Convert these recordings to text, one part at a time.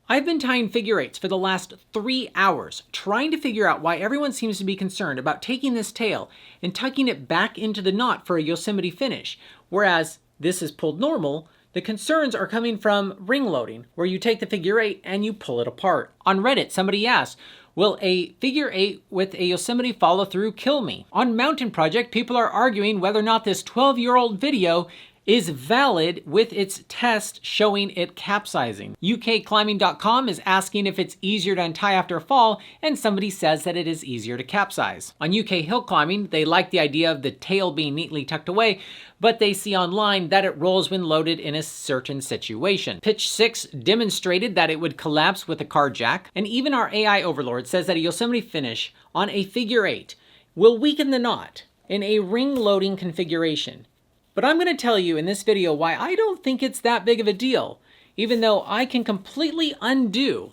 I've been tying figure eights for the last 3 hours, trying to figure out why everyone seems to be concerned about taking this tail and tucking it back into the knot for a Yosemite finish, whereas this is pulled normal. The concerns are coming from ring loading, where you take the figure eight and you pull it apart. On Reddit, somebody asked, will a figure eight with a Yosemite follow through kill me? On Mountain Project, people are arguing whether or not this 12-year-old video is valid with its test showing it capsizing. UKclimbing.com is asking if it's easier to untie after a fall, and somebody says that it is easier to capsize. On UK Hill Climbing, they like the idea of the tail being neatly tucked away, but they see online that it rolls when loaded in a certain situation. Pitch 6 demonstrated that it would collapse with a car jack, and even our AI overlord says that a Yosemite finish on a figure eight will weaken the knot in a ring loading configuration. But I'm going to tell you in this video why I don't think it's that big of a deal, even though I can completely undo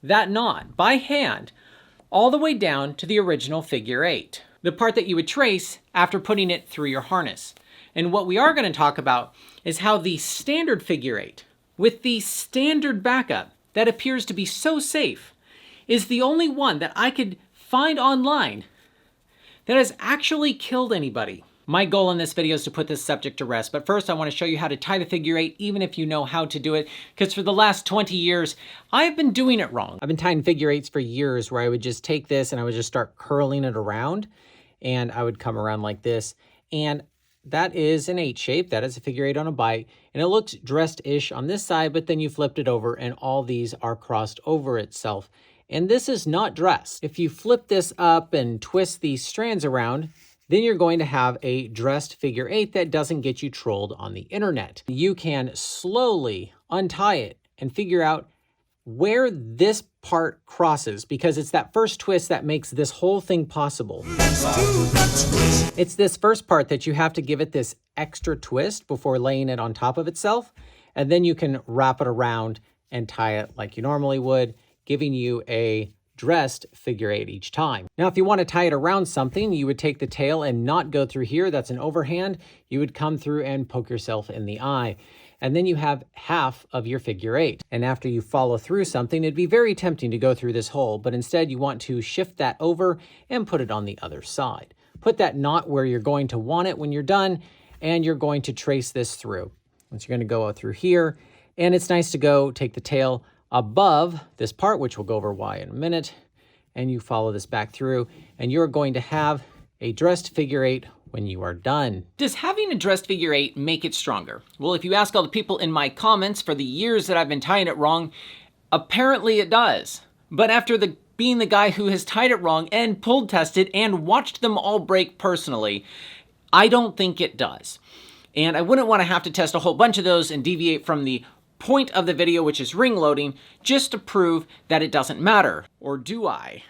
that knot by hand all the way down to the original figure eight, the part that you would trace after putting it through your harness. And what we are going to talk about is how the standard figure eight, with the standard backup that appears to be so safe, is the only one that I could find online that has actually killed anybody. My goal in this video is to put this subject to rest, but first I want to show you how to tie the figure eight, even if you know how to do it, because for the last 20 years, I've been doing it wrong. I've been tying figure eights for years where I would just take this and I would just start curling it around, and I would come around like this, and that is an 8 shape. That is a figure eight on a bite, and it looks dressed-ish on this side, but then you flipped it over and all these are crossed over itself. And this is not dressed. If you flip this up and twist these strands around, then you're going to have a dressed figure eight that doesn't get you trolled on the internet. You can slowly untie it and figure out where this part crosses, because it's that first twist that makes this whole thing possible. It's this first part that you have to give it this extra twist before laying it on top of itself, and then you can wrap it around and tie it like you normally would, giving you a dressed figure eight each time. Now, if you want to tie it around something, you would take the tail and not go through here. That's an overhand. You would come through and poke yourself in the eye. And then you have half of your figure eight. And after you follow through something, it'd be very tempting to go through this hole, but instead you want to shift that over and put it on the other side. Put that knot where you're going to want it when you're done, and you're going to trace this through. Once you're going to go through here, and it's nice to go take the tail above this part, which we'll go over why in a minute, and you follow this back through, and you're going to have a dressed figure eight when you are done. Does having a dressed figure eight make it stronger? Well, if you ask all the people in my comments for the years that I've been tying it wrong, apparently it does. But after being the guy who has tied it wrong and pulled tested and watched them all break personally, I don't think it does. And I wouldn't want to have to test a whole bunch of those and deviate from the point of the video, which is ring loading, just to prove that it doesn't matter. Or do I?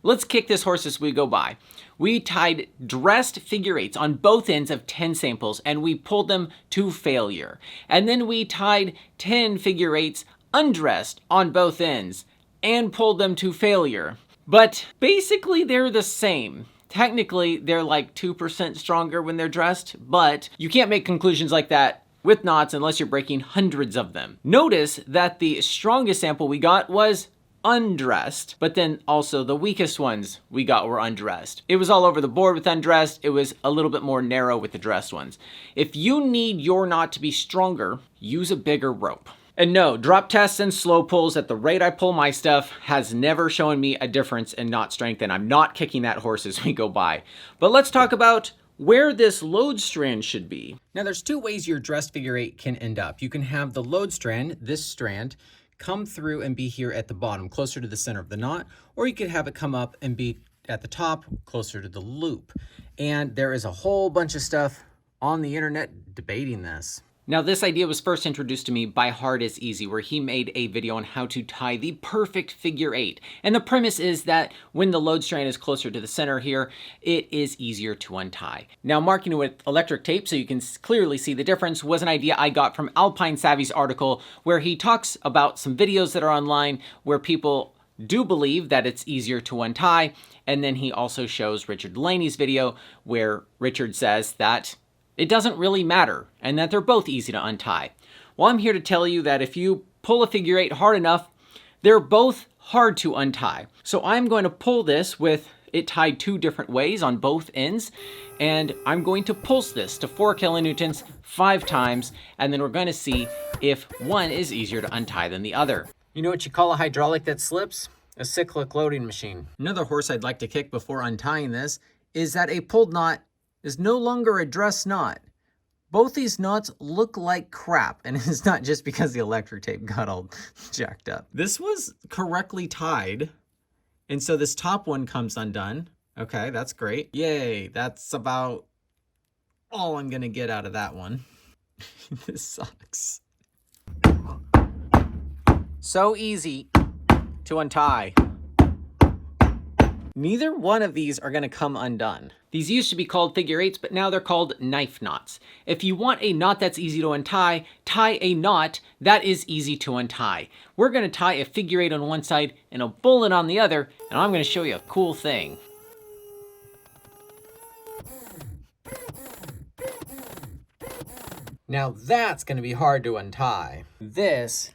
Let's kick this horse as we go by. We tied dressed figure eights on both ends of 10 samples, and we pulled them to failure. And then we tied 10 figure eights undressed on both ends and pulled them to failure. But basically they're the same. Technically, they're like 2% stronger when they're dressed, but you can't make conclusions like that with knots unless you're breaking hundreds of them. Notice that the strongest sample we got was undressed, but then also the weakest ones we got were undressed. It was all over the board with undressed. It was a little bit more narrow with the dressed ones. If you need your knot to be stronger, use a bigger rope. And no, drop tests and slow pulls at the rate I pull my stuff has never shown me a difference in knot strength, and I'm not kicking that horse as we go by. But let's talk about where this load strand should be. Now, there's two ways your dressed figure eight can end up. You can have the load strand, this strand, come through and be here at the bottom, closer to the center of the knot, or you could have it come up and be at the top, closer to the loop. And there is a whole bunch of stuff on the internet debating this. Now, this idea was first introduced to me by Hard is Easy, where he made a video on how to tie the perfect figure eight. And the premise is that when the load strand is closer to the center here, it is easier to untie. Now, marking it with electric tape so you can clearly see the difference was an idea I got from Alpine Savvy's article, where he talks about some videos that are online where people do believe that it's easier to untie. And then he also shows Richard Delaney's video where Richard says that it doesn't really matter, and that they're both easy to untie. Well, I'm here to tell you that if you pull a figure eight hard enough, They're both hard to untie. So I'm going to pull this with it tied 2 different ways on both ends, and I'm going to pulse this to 4 kilonewtons 5 times, and then we're going to see if one is easier to untie than the other. You know what you call a hydraulic that slips? A cyclic loading machine. Another horse I'd like to kick before untying this is that a pulled knot is no longer a dress knot. Both these knots look like crap, and it's not just because the electric tape got all jacked up. This was correctly tied, and so this top one comes undone. Okay, that's great. Yay, that's about all I'm gonna get out of that one. This sucks. So easy to untie. Neither one of these are going to come undone. These used to be called figure 8s, but now they're called knife knots. If you want a knot that's easy to untie, tie a knot that is easy to untie. We're going to tie a figure 8 on one side and a bullet on the other, and I'm going to show you a cool thing. Now that's going to be hard to untie. This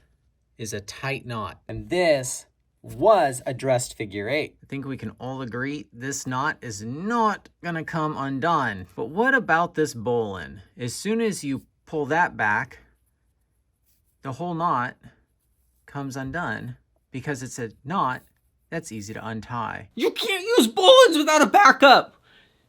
is a tight knot, and this was a dressed figure 8. I think we can all agree this knot is not gonna come undone. But what about this bowline? As soon as you pull that back, the whole knot comes undone because it's a knot that's easy to untie. You can't use bowlines without a backup.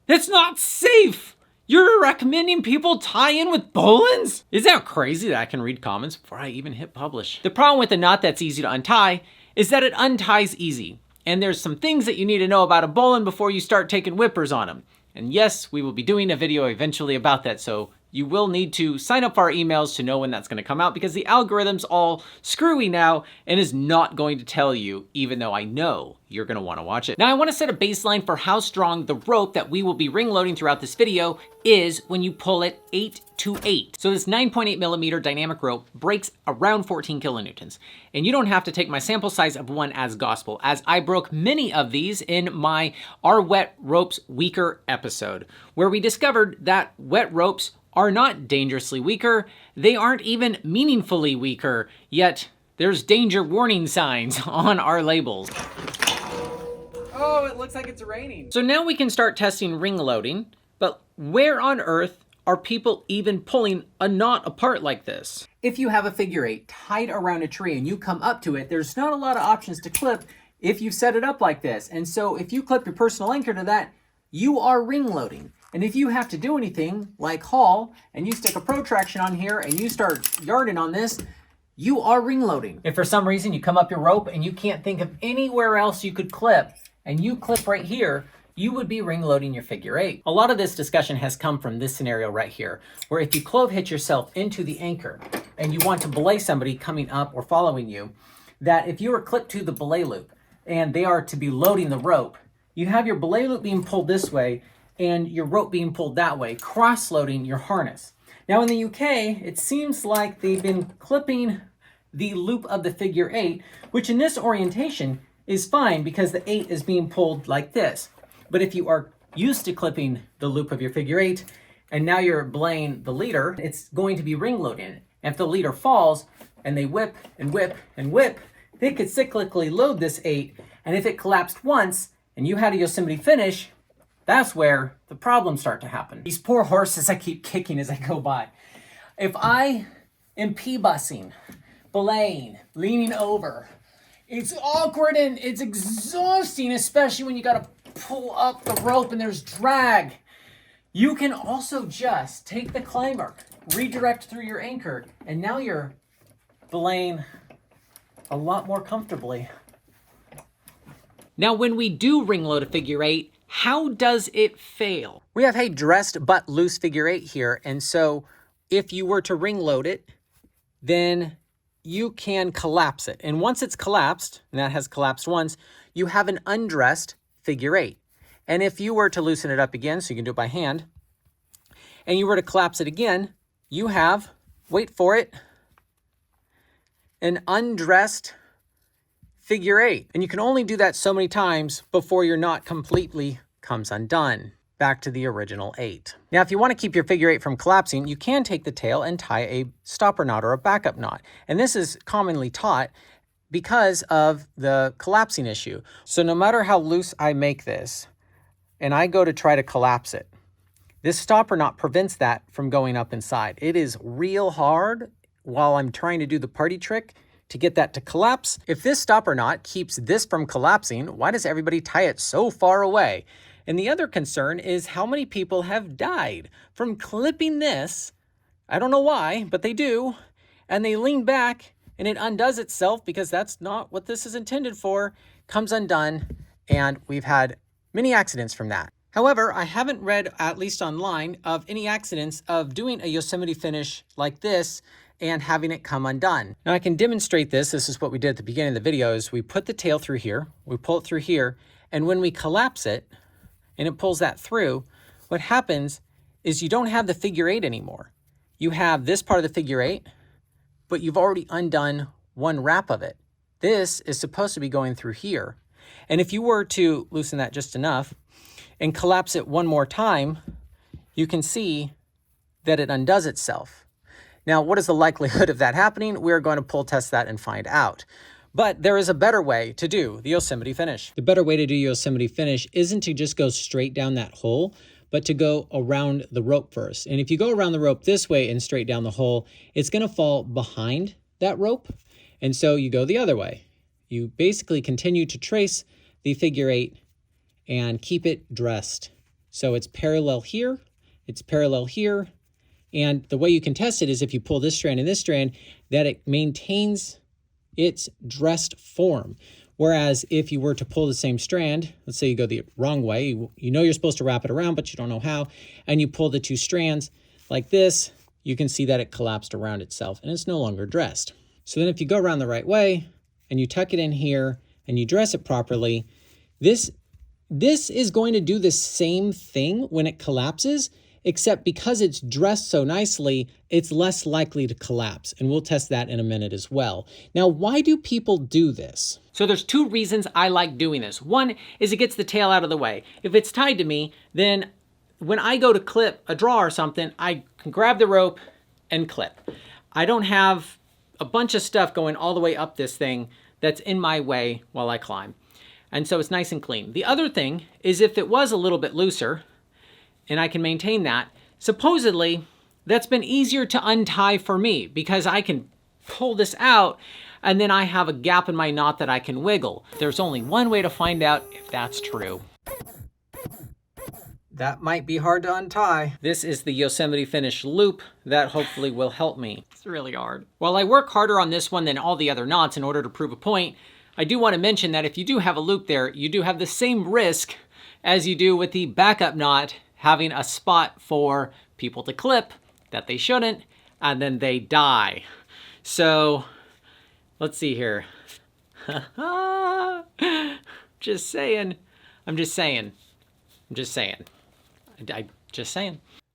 That's not safe. You're recommending people tie in with bowlines? Is that crazy that I can read comments before I even hit publish? The problem with a knot that's easy to untie is that it unties easy. And there's some things that you need to know about a bowline before you start taking whippers on them. And yes, we will be doing a video eventually about that, so you will need to sign up for our emails to know when that's going to come out, because the algorithm's all screwy now and is not going to tell you, even though I know you're going to want to watch it. Now I want to set a baseline for how strong the rope that we will be ring loading throughout this video is when you pull it 8 to 8. So this 9.8 millimeter dynamic rope breaks around 14 kilonewtons. And you don't have to take my sample size of one as gospel, as I broke many of these in my Are Wet Ropes Weaker episode, where we discovered that wet ropes are not dangerously weaker, they aren't even meaningfully weaker, yet there's danger warning signs on our labels. Oh, it looks like it's raining. So now we can start testing ring loading, but where on earth are people even pulling a knot apart like this? If you have a figure 8 tied around a tree and you come up to it, there's not a lot of options to clip if you set it up like this. And so if you clip your personal anchor to that, you are ring loading. And if you have to do anything like haul and you stick a protraction on here and you start yarding on this, you are ring loading. If for some reason you come up your rope and you can't think of anywhere else you could clip, and you clip right here, you would be ring loading your figure 8. A lot of this discussion has come from this scenario right here, where if you clove hitch yourself into the anchor and you want to belay somebody coming up or following you, that if you are clipped to the belay loop and they are to be loading the rope, you have your belay loop being pulled this way and your rope being pulled that way, cross-loading your harness. Now in the UK, it seems like they've been clipping the loop of the figure 8, which in this orientation is fine because the 8 is being pulled like this. But if you are used to clipping the loop of your figure 8, and now you're belaying the leader, it's going to be ring loading. And if the leader falls, and they whip and whip and whip, they could cyclically load this 8, and if it collapsed once, and you had a Yosemite finish, that's where the problems start to happen. These poor horses I keep kicking as I go by. If I am P-bussing, belaying, leaning over, it's awkward and it's exhausting, especially when you gotta pull up the rope and there's drag. You can also just take the climber, redirect through your anchor, and now you're belaying a lot more comfortably. Now, when we do ring load a figure 8, how does it fail? We have a dressed but loose figure 8 here, and so if you were to ring load it, then you can collapse it. And once it's collapsed, and that has collapsed once, you have an undressed figure 8. And if you were to loosen it up again, so you can do it by hand, and you were to collapse it again, you have, wait for it, an undressed figure 8. And you can only do that so many times before your knot completely comes undone. Back to the original 8. Now, if you want to keep your figure 8 from collapsing, you can take the tail and tie a stopper knot or a backup knot. And this is commonly taught because of the collapsing issue. So no matter how loose I make this, and I go to try to collapse it, this stopper knot prevents that from going up inside. It is real hard while I'm trying to do the party trick to get that to collapse. If this stopper knot keeps this from collapsing, why does everybody tie it so far away? And the other concern is how many people have died from clipping this. I don't know why, but they do. And they lean back and it undoes itself because that's not what this is intended for. Comes undone, and we've had many accidents from that. However, I haven't read, at least online, of any accidents of doing a Yosemite finish like this and having it come undone. Now I can demonstrate this. This is what we did at the beginning of the video, is we put the tail through here, we pull it through here, and when we collapse it and it pulls that through, what happens is you don't have the figure eight anymore. You have this part of the figure eight, but you've already undone one wrap of it. This is supposed to be going through here. And if you were to loosen that just enough and collapse it one more time, you can see that it undoes itself. Now, what is the likelihood of that happening? We're going to pull test that and find out. But there is a better way to do the Yosemite finish. The better way to do Yosemite finish isn't to just go straight down that hole, but to go around the rope first. And if you go around the rope this way and straight down the hole, it's going to fall behind that rope. And so you go the other way. You basically continue to trace the figure eight and keep it dressed. So it's parallel here, it's parallel here. And the way you can test it is if you pull this strand and this strand, that it maintains its dressed form. Whereas if you were to pull the same strand, let's say you go the wrong way, you know you're supposed to wrap it around, but you don't know how, and you pull the two strands like this, you can see that it collapsed around itself and it's no longer dressed. So then if you go around the right way and you tuck it in here and you dress it properly, this is going to do the same thing when it collapses, except because it's dressed so nicely, it's less likely to collapse. And we'll test that in a minute as well. Now, why do people do this? So there's two reasons I like doing this. One is it gets the tail out of the way. If it's tied to me, then when I go to clip a draw or something, I can grab the rope and clip. I don't have a bunch of stuff going all the way up this thing that's in my way while I climb. And so it's nice and clean. The other thing is if it was a little bit looser, and I can maintain that, supposedly that's been easier to untie for me because I can pull this out and then I have a gap in my knot that I can wiggle. There's only one way to find out if that's true. That might be hard to untie. This is the Yosemite finish loop that hopefully will help me. It's really hard. While I work harder on this one than all the other knots in order to prove a point, I do want to mention that if you do have a loop there, you do have the same risk as you do with the backup knot, having a spot for people to clip that they shouldn't, and then they die. So let's see here. Just saying. I'm just saying.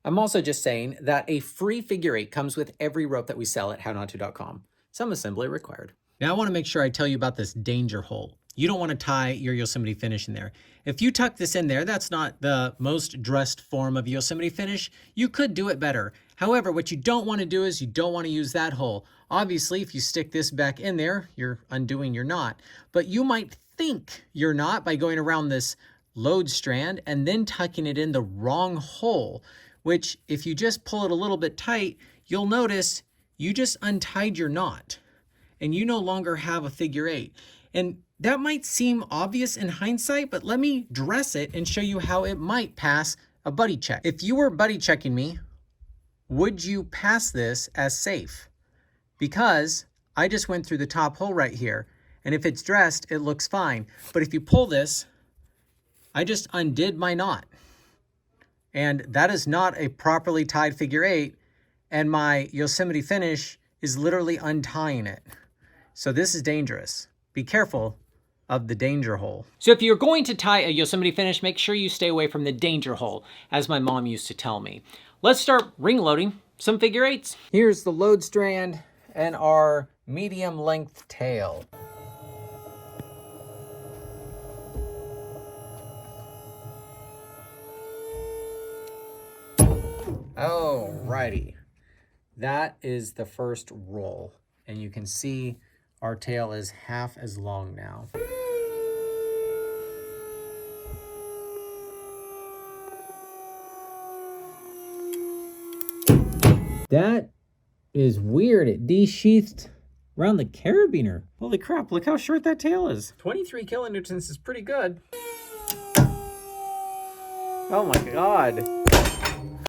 I'm also just saying that a free figure eight comes with every rope that we sell at hownoto.com. Some assembly required. Now I want to make sure I tell you about this danger hole. You don't want to tie your Yosemite finish in there. If you tuck this in there, that's not the most dressed form of Yosemite finish. You could do it better. However, what you don't want to do is you don't want to use that hole. Obviously, if you stick this back in there, you're undoing your knot. But you might think you're not by going around this load strand and then tucking it in the wrong hole, which if you just pull it a little bit tight, you'll notice you just untied your knot and you no longer have a figure eight. And that might seem obvious in hindsight, but let me dress it and show you how it might pass a buddy check. If you were buddy checking me, would you pass this as safe? Because I just went through the top hole right here, and if it's dressed, it looks fine. But if you pull this, I just undid my knot. And that is not a properly tied figure eight, and my Yosemite finish is literally untying it. So this is dangerous. Be careful of the danger hole. So if you're going to tie a Yosemite finish, make sure you stay away from the danger hole, as my mom used to tell me. Let's start ring loading some figure eights. Here's the load strand and our medium length tail. Alrighty, that is the first roll. And you can see our tail is half as long now. That is weird. It desheathed around the carabiner. Holy crap, look how short that tail is. 23 kilonewtons is pretty good. Oh my God.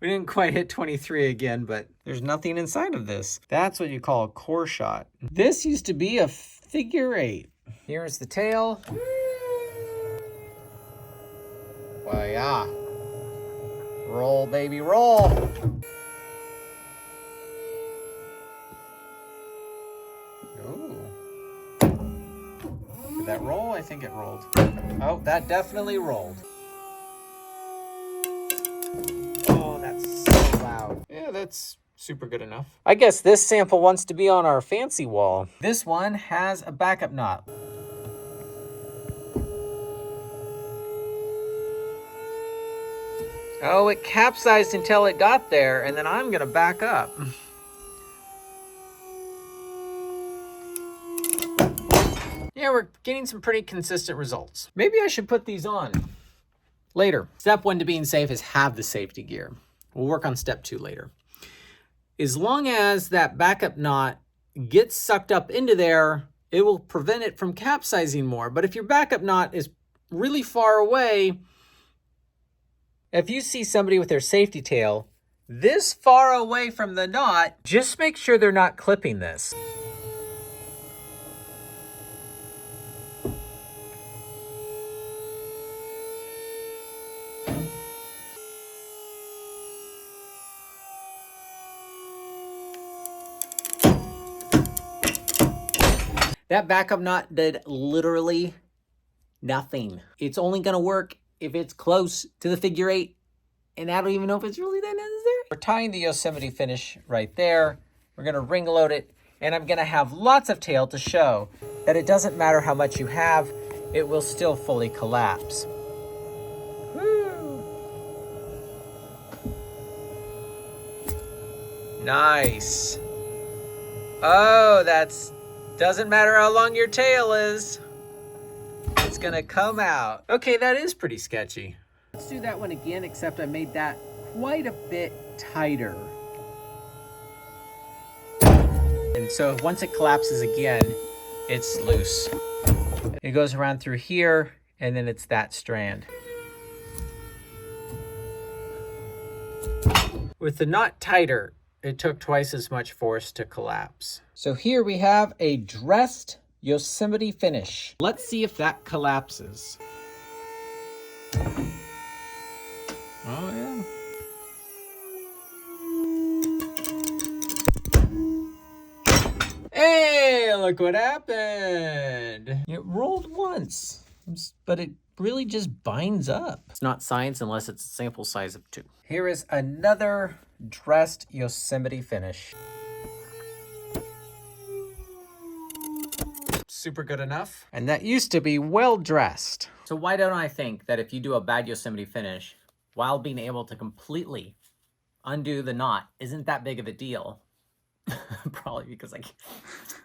We didn't quite hit 23 again, but there's nothing inside of this. That's what you call a core shot. This used to be a figure 8. Here's the tail. Well, yeah. Roll, baby, roll. Did that roll? I think it rolled. Oh, that definitely rolled. Oh, that's so loud. Yeah, that's super good enough. I guess this sample wants to be on our fancy wall. This one has a backup knot. Oh, it capsized until it got there, and then I'm gonna back up. Yeah, we're getting some pretty consistent results. Maybe I should put these on later. Step 1 to being safe is have the safety gear. We'll work on step 2 later. As long as that backup knot gets sucked up into there, it will prevent it from capsizing more. But if your backup knot is really far away, if you see somebody with their safety tail this far away from the knot, just make sure they're not clipping this. That backup knot did literally nothing. It's only gonna work if it's close to the figure 8, and I don't even know if it's really that necessary. We're tying the Yosemite finish right there. We're gonna ring load it, and I'm gonna have lots of tail to show that it doesn't matter how much you have, it will still fully collapse. Woo. Nice. Oh, doesn't matter how long your tail is. It's gonna come out. Okay, that is pretty sketchy. Let's do that one again, except I made that quite a bit tighter. And so once it collapses again, it's loose. It goes around through here, and then it's that strand. With the knot tighter, it took twice as much force to collapse. So here we have a dressed Yosemite finish. Let's see if that collapses. Oh yeah. Hey, look what happened. It rolled once, but it really just binds up. It's not science unless it's a sample size of 2. Here is another dressed Yosemite finish. Super good enough. And that used to be well dressed. So why don't I think that if you do a bad Yosemite finish while being able to completely undo the knot isn't that big of a deal? Probably because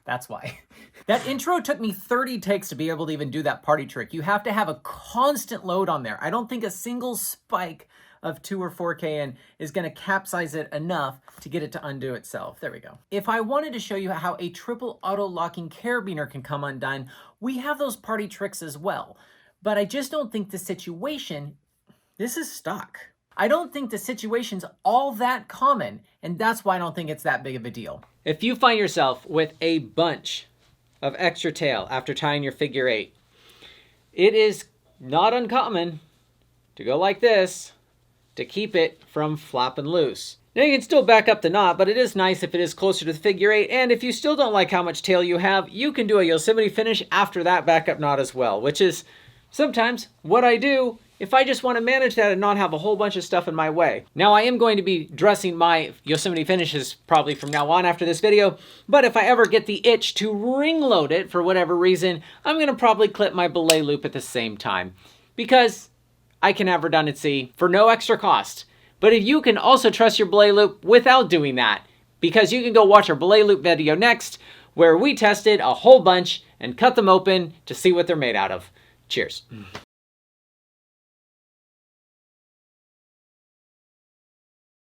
that's why. That intro took me 30 takes to be able to even do that party trick. You have to have a constant load on there. I don't think a single spike of 2 or 4 kN is going to capsize it enough to get it to undo itself. There we go. If I wanted to show you how a triple auto locking carabiner can come undone, we have those party tricks as well. But I just don't think the situation, this is stock. I don't think the situation's all that common, and that's why I don't think it's that big of a deal. If you find yourself with a bunch of extra tail after tying your figure 8, it is not uncommon to go like this to keep it from flopping loose. Now you can still back up the knot, but it is nice if it is closer to the figure 8, and if you still don't like how much tail you have, you can do a Yosemite finish after that backup knot as well, which is sometimes what I do if I just want to manage that and not have a whole bunch of stuff in my way. Now I am going to be dressing my Yosemite finishes probably from now on after this video, but if I ever get the itch to ring load it for whatever reason, I'm going to probably clip my belay loop at the same time, because I can have redundancy for no extra cost. But if you can also trust your belay loop without doing that, because you can go watch our belay loop video next, where we tested a whole bunch and cut them open to see what they're made out of. Cheers.